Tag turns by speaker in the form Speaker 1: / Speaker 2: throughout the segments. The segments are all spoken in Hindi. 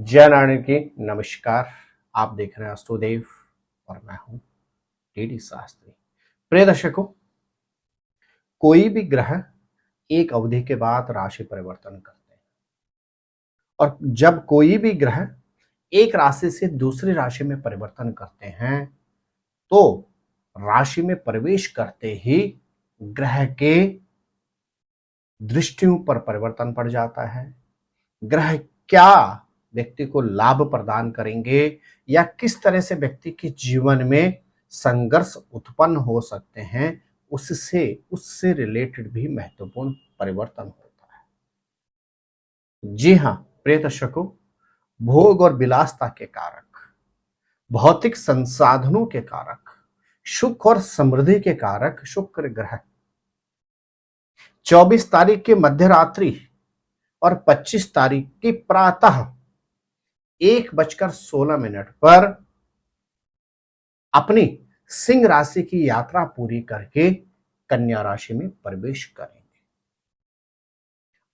Speaker 1: जय नारायण की नमस्कार। आप देख रहे हैं अस्तुदेव और मैं हूं टीडी शास्त्री। प्रिय दर्शकों, कोई भी ग्रह एक अवधि के बाद राशि परिवर्तन करते हैं और जब कोई भी ग्रह एक राशि से दूसरी राशि में परिवर्तन करते हैं तो राशि में प्रवेश करते ही ग्रह के दृष्टियों पर परिवर्तन पड़ जाता है। ग्रह क्या व्यक्ति को लाभ प्रदान करेंगे या किस तरह से व्यक्ति के जीवन में संघर्ष उत्पन्न हो सकते हैं, उससे उससे रिलेटेड भी महत्वपूर्ण परिवर्तन होता है। जी हाँ प्रिय दर्शकों, भोग और विलासता के कारक, भौतिक संसाधनों के कारक, सुख और समृद्धि के कारक शुक्र ग्रह 24 तारीख की मध्य रात्रि और 25 तारीख की प्रातः 1:16 पर अपनी सिंह राशि की यात्रा पूरी करके कन्या राशि में प्रवेश करेंगे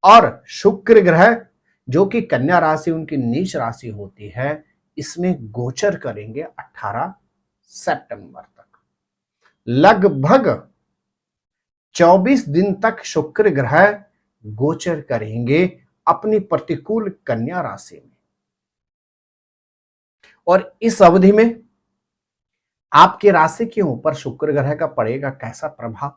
Speaker 1: और शुक्र ग्रह जो कि कन्या राशि उनकी नीच राशि होती है, इसमें गोचर करेंगे 18 सितंबर तक। लगभग 24 दिन तक शुक्र ग्रह गोचर करेंगे अपनी प्रतिकूल कन्या राशि में और इस अवधि में आपकी राशि के ऊपर शुक्र ग्रह का पड़ेगा कैसा प्रभाव,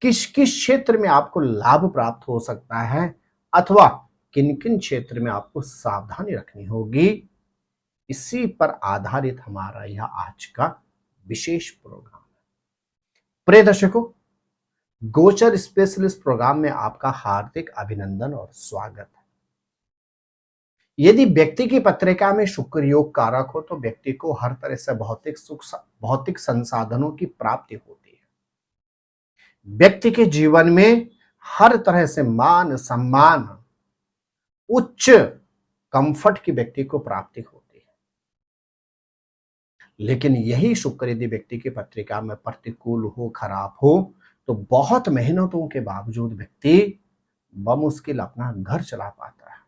Speaker 1: किस किस क्षेत्र में आपको लाभ प्राप्त हो सकता है अथवा किन किन क्षेत्र में आपको सावधानी रखनी होगी, इसी पर आधारित हमारा यह आज का विशेष प्रोग्राम है। प्रिय दर्शकों, गोचर स्पेशलिस्ट प्रोग्राम में आपका हार्दिक अभिनंदन और स्वागत है। यदि व्यक्ति की पत्रिका में शुक्र योग कारक हो तो व्यक्ति को हर तरह से भौतिक सुख, भौतिक संसाधनों की प्राप्ति होती है। व्यक्ति के जीवन में हर तरह से मान सम्मान, उच्च कंफर्ट की व्यक्ति को प्राप्ति होती है। लेकिन यही शुक्र यदि व्यक्ति की पत्रिका में प्रतिकूल हो, खराब हो, तो बहुत मेहनतों के बावजूद व्यक्ति बमुश्किल अपना घर चला पाता है।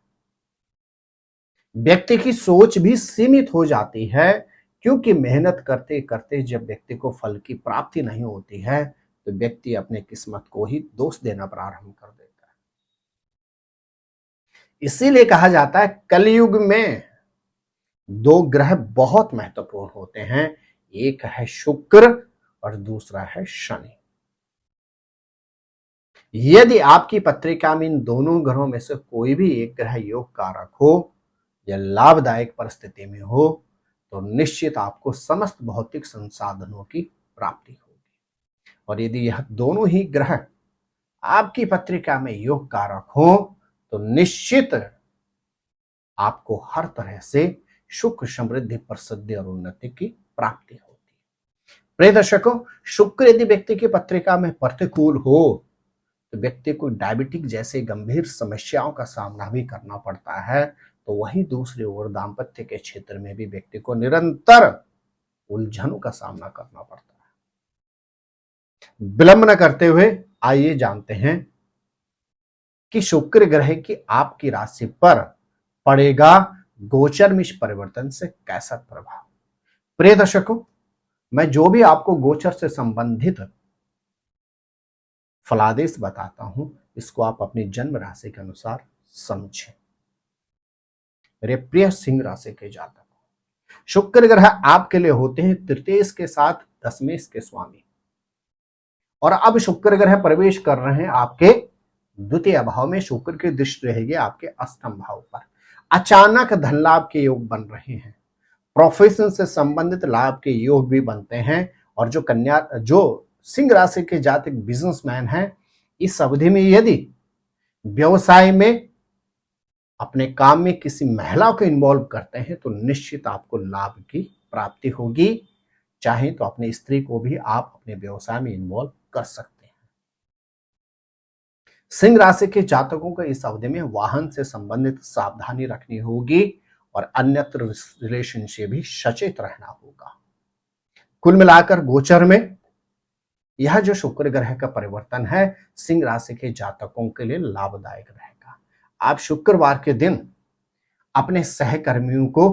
Speaker 1: व्यक्ति की सोच भी सीमित हो जाती है क्योंकि मेहनत करते करते जब व्यक्ति को फल की प्राप्ति नहीं होती है तो व्यक्ति अपने किस्मत को ही दोष देना प्रारंभ कर देता है। इसीलिए कहा जाता है कलयुग में दो ग्रह बहुत महत्वपूर्ण होते हैं, एक है शुक्र और दूसरा है शनि। यदि आपकी पत्रिका में इन दोनों ग्रहों में से कोई भी एक ग्रह योग कारक हो या लाभदायक परिस्थिति में हो तो निश्चित आपको समस्त भौतिक संसाधनों की प्राप्ति होगी। और यदि यह दोनों ही ग्रह आपकी पत्रिका में योग कारक हो तो निश्चित आपको हर तरह से सुख, समृद्धि, प्रसिद्धि और उन्नति की प्राप्ति होती है। प्रिय दर्शकों, शुक्र यदि व्यक्ति की पत्रिका में प्रतिकूल हो तो व्यक्ति को डायबिटिक जैसे गंभीर समस्याओं का सामना भी करना पड़ता है। तो वहीं दूसरी ओर दाम्पत्य के क्षेत्र में भी व्यक्ति को निरंतर उलझनों का सामना करना पड़ता है। विलंब न करते हुए आइए जानते हैं कि शुक्र ग्रह की आपकी राशि पर पड़ेगा गोचर में इस परिवर्तन से कैसा प्रभाव। प्रिय दर्शकों, मैं जो भी आपको गोचर से संबंधित फलादेश बताता हूं, इसको आप अपनी जन्म राशि के अनुसार समझें। मेरे प्रिय सिंह राशि के जातक, शुक्र ग्रह आपके लिए होते हैं तृतीय के साथ दशमेश के स्वामी और अब शुक्र ग्रह प्रवेश कर रहे हैं आपके द्वितीय भाव में। शुक्र की दृष्टि रहेगी आपके अष्टम भाव पर। अचानक धन लाभ के योग बन रहे हैं, प्रोफेशन से संबंधित लाभ के योग भी बनते हैं और जो सिंह राशि के जातक बिजनेसमैन हैं, इस अवधि में यदि व्यवसाय में अपने काम में किसी महिला को इन्वॉल्व करते हैं तो निश्चित आपको लाभ की प्राप्ति होगी। चाहे तो अपनी स्त्री को भी आप अपने व्यवसाय में इन्वॉल्व कर सकते हैं। सिंह राशि के जातकों को इस अवधि में वाहन से संबंधित सावधानी रखनी होगी और अन्यत्र रिलेशन से भी सचेत रहना होगा। कुल मिलाकर गोचर में यह जो शुक्र ग्रह का परिवर्तन है सिंह राशि के जातकों के लिए लाभदायक रहेगा। आप शुक्रवार के दिन अपने सहकर्मियों को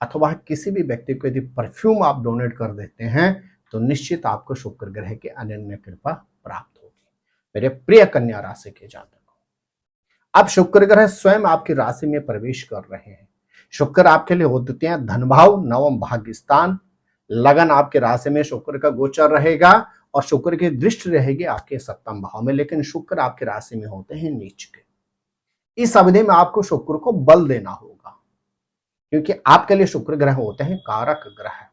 Speaker 1: अथवा किसी भी व्यक्ति को यदि परफ्यूम आप डोनेट कर देते हैं तो निश्चित आपको शुक्र ग्रह की अनन्य कृपा प्राप्त होगी। मेरे प्रिय कन्या राशि के जातक, अब शुक्र ग्रह स्वयं आपकी राशि में प्रवेश कर रहे हैं। शुक्र आपके लिए होते हैं धन भाव, नवम भाग्य स्थान, लगन आपके राशि में शुक्र का गोचर रहेगा और शुक्र की दृष्टि रहेगी आपके सप्तम भाव में, लेकिन शुक्र आपकी राशि में होते हैं नीच के। इस अवधि में आपको शुक्र को बल देना होगा, क्योंकि आपके लिए शुक्र ग्रह होते हैं कारक ग्रह।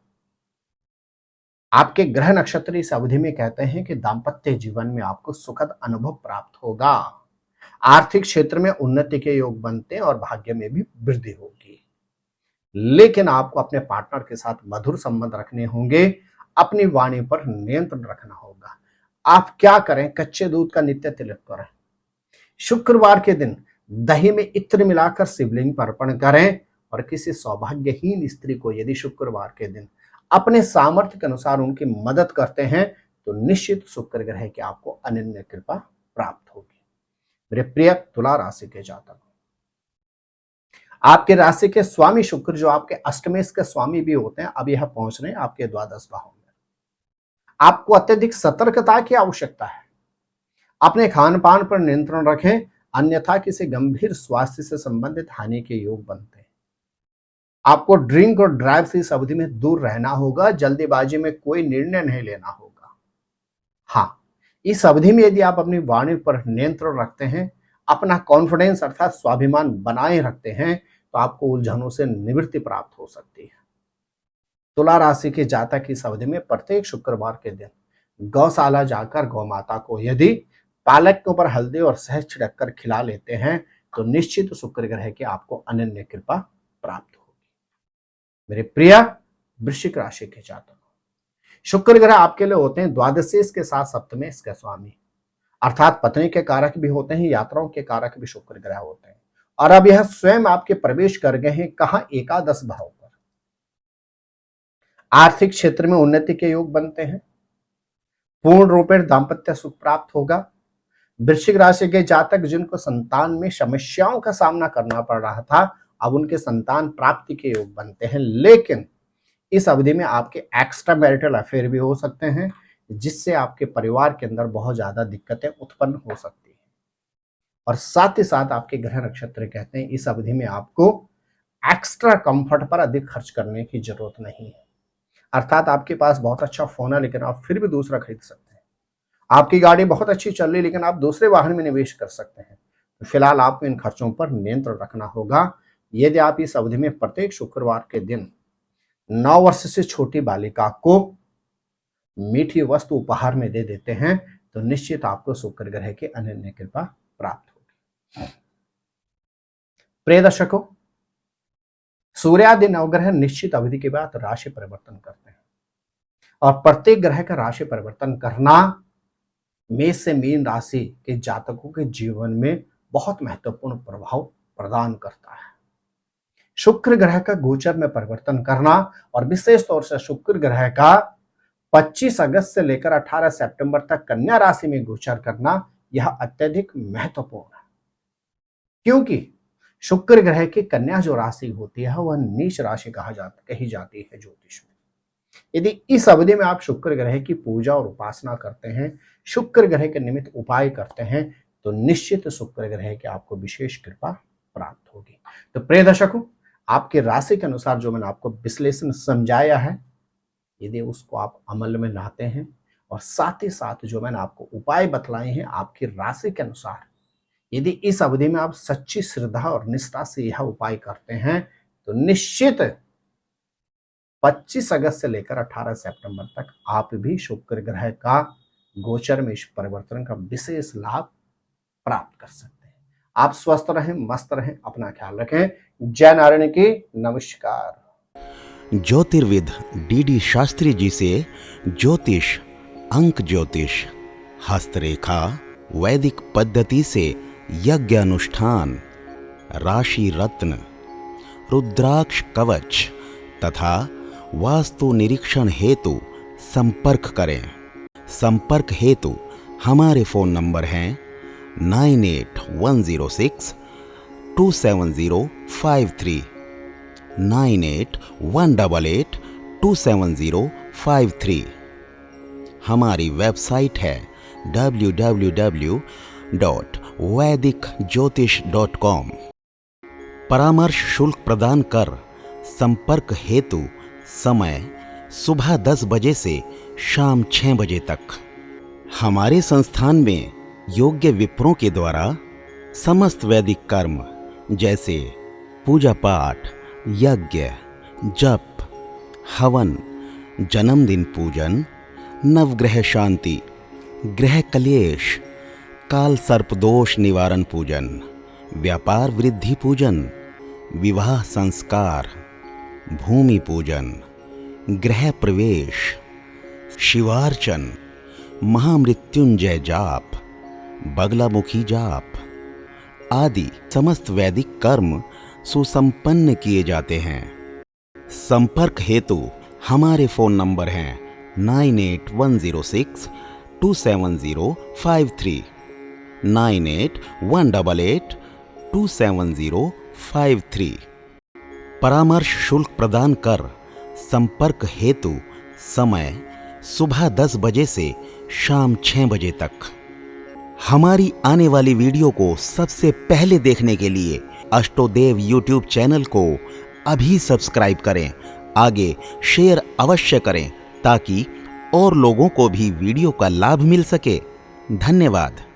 Speaker 1: आपके ग्रह नक्षत्र इस अवधि में कहते हैं कि दाम्पत्य जीवन में आपको सुखद अनुभव प्राप्त होगा, आर्थिक क्षेत्र में उन्नति के योग बनते हैं और भाग्य में भी वृद्धि होगी। लेकिन आपको अपने पार्टनर के साथ मधुर संबंध रखने होंगे, अपनी वाणी पर नियंत्रण रखना होगा। आप क्या करें, कच्चे दूध का नित्य तिलक करें, शुक्रवार के दिन दही में इत्र मिलाकर शिवलिंग पर अर्पण करें और किसी सौभाग्यहीन स्त्री को यदि शुक्रवार के दिन अपने सामर्थ्य के अनुसार उनकी मदद करते हैं तो निश्चित शुक्र ग्रह की आपको अनन्य कृपा प्राप्त होगी। मेरे प्रिय तुला राशि के जातक, आपके राशि के स्वामी शुक्र जो आपके अष्टमेश के स्वामी भी होते हैं, अब यह पहुंच रहे हैं आपके द्वादश भाव में। आपको अत्यधिक सतर्कता की आवश्यकता है। अपने खान पान पर नियंत्रण रखें, अन्यथा किसी गंभीर स्वास्थ्य से संबंधित हानि के योग बनते हैं। आपको ड्रिंक और ड्राइव से इस अवधि में दूर रहना होगा, जल्दीबाजी में कोई निर्णय नहीं लेना होगा। हाँ, इस अवधि में यदि आप अपनी वाणी पर नियंत्रण रखते हैं, अपना कॉन्फिडेंस अर्थात स्वाभिमान बनाए रखते हैं, तो आपको उलझनों से निवृत्ति प्राप्त हो सकती है। तुला राशि के जातक इस अवधि में प्रत्येक शुक्रवार के दिन गौशाला जाकर गौ माता को यदि पालक के ऊपर हल्दी और शहद छिड़क कर खिला लेते हैं तो निश्चित शुक्र ग्रह की आपको अनन्य कृपा प्राप्त होगी। मेरे प्रिय वृश्चिक राशि के जातक, शुक्र ग्रह आपके लिए होते हैं द्वादशेश के साथ सप्तमेश के स्वामी, अर्थात पत्नी के कारक भी होते हैं, यात्राओं के कारक भी शुक्र ग्रह होते हैं। और अब यह स्वयं आपके प्रवेश कर गए हैं कहां, एकादश भाव पर। आर्थिक क्षेत्र में उन्नति के योग बनते हैं, पूर्ण रूप से दाम्पत्य सुख प्राप्त होगा। वृश्चिक राशि के जातक जिनको संतान में समस्याओं का सामना करना पड़ रहा था, अब उनके संतान प्राप्ति के योग बनते हैं। लेकिन इस अवधि में आपके एक्स्ट्रा मैरिटल अफेयर भी हो सकते हैं, जिससे आपके परिवार के अंदर बहुत ज्यादा दिक्कतें उत्पन्न हो सकती हैं। और साथ ही साथ आपके ग्रह नक्षत्र कहते हैं इस अवधि में आपको एक्स्ट्रा कंफर्ट पर अधिक खर्च करने की जरूरत नहीं है। अर्थात आपके पास बहुत अच्छा फोन है लेकिन आप फिर भी दूसरा खरीद सकते हैं, आपकी गाड़ी बहुत अच्छी चल रही लेकिन आप दूसरे वाहन में निवेश कर सकते हैं। तो फिलहाल आपको इन खर्चों पर नियंत्रण रखना होगा। यदि आप इस अवधि में प्रत्येक शुक्रवार के दिन 9 वर्ष से छोटी बालिका को मीठी वस्तु उपहार में दे देते हैं तो निश्चित आपको शुक्र ग्रह की अनन्य कृपा प्राप्त होगी। प्रिय दर्शकों, सूर्यादि नवग्रह निश्चित अवधि के बाद राशि परिवर्तन करते हैं और प्रत्येक ग्रह का राशि परिवर्तन करना मेष से मीन राशि के जातकों के जीवन में बहुत महत्वपूर्ण प्रभाव प्रदान करता है। शुक्र ग्रह का गोचर में परिवर्तन करना और विशेष तौर से शुक्र ग्रह का 25 अगस्त से लेकर 18 सितंबर तक कन्या राशि में गोचर करना यह अत्यधिक महत्वपूर्ण है, क्योंकि शुक्र ग्रह की कन्या जो राशि होती है वह नीच राशि कही जाती है ज्योतिष में। यदि इस अवधि में आप शुक्र ग्रह की पूजा और उपासना करते हैं, शुक्र ग्रह के निमित्त उपाय करते हैं तो निश्चित शुक्र ग्रह की आपको विशेष कृपा प्राप्त होगी। तो प्रिय दर्शकों, आपकी राशि के अनुसार जो मैंने आपको विश्लेषण समझाया है, यदि उसको आप अमल में लाते हैं और साथ ही साथ जो मैंने आपको उपाय बतलाए हैं आपकी राशि के अनुसार, यदि इस अवधि में आप सच्ची श्रद्धा और निष्ठा से यह उपाय करते हैं तो निश्चित 25 अगस्त से लेकर 18 सितंबर तक आप भी शुक्र ग्रह का गोचर में इस परिवर्तन का विशेष लाभ प्राप्त कर सकते हैं। आप स्वस्थ रहें, मस्त रहें, अपना ख्याल रखें। जय नारायण की नमस्कार।
Speaker 2: ज्योतिर्विद डीडी शास्त्री जी से ज्योतिष, अंक ज्योतिष, हस्तरेखा, वैदिक पद्धति से यज्ञ अनुष्ठान, राशि रत्न, रुद्राक्ष कवच तथा वास्तु निरीक्षण हेतु संपर्क करें। संपर्क हेतु हमारे फ़ोन नंबर हैं 981062 27053 9818827053। हमारी वेबसाइट है www.vedicjyotish.com। परामर्श शुल्क प्रदान कर संपर्क हेतु समय सुबह 10 बजे से शाम 6 बजे तक। हमारे संस्थान में योग्य विप्रों के द्वारा समस्त वैदिक कर्म जैसे पूजा पाठ, यज्ञ, जप, हवन, जन्मदिन पूजन, नवग्रह शांति, ग्रह कलेश, काल सर्पदोष निवारण पूजन, व्यापार वृद्धि पूजन, विवाह संस्कार, भूमि पूजन, गृह प्रवेश, शिवार्चन, महामृत्युंजय जाप, बगलामुखी जाप आदि समस्त वैदिक कर्म सुसंपन्न किए जाते हैं। संपर्क हेतु हमारे फोन नंबर हैं 9810627053, 9818827053। परामर्श शुल्क प्रदान कर संपर्क हेतु समय सुबह 10 बजे से शाम 6 बजे तक। हमारी आने वाली वीडियो को सबसे पहले देखने के लिए अष्टोदेव यूट्यूब चैनल को अभी सब्सक्राइब करें। आगे शेयर अवश्य करें ताकि और लोगों को भी वीडियो का लाभ मिल सके। धन्यवाद।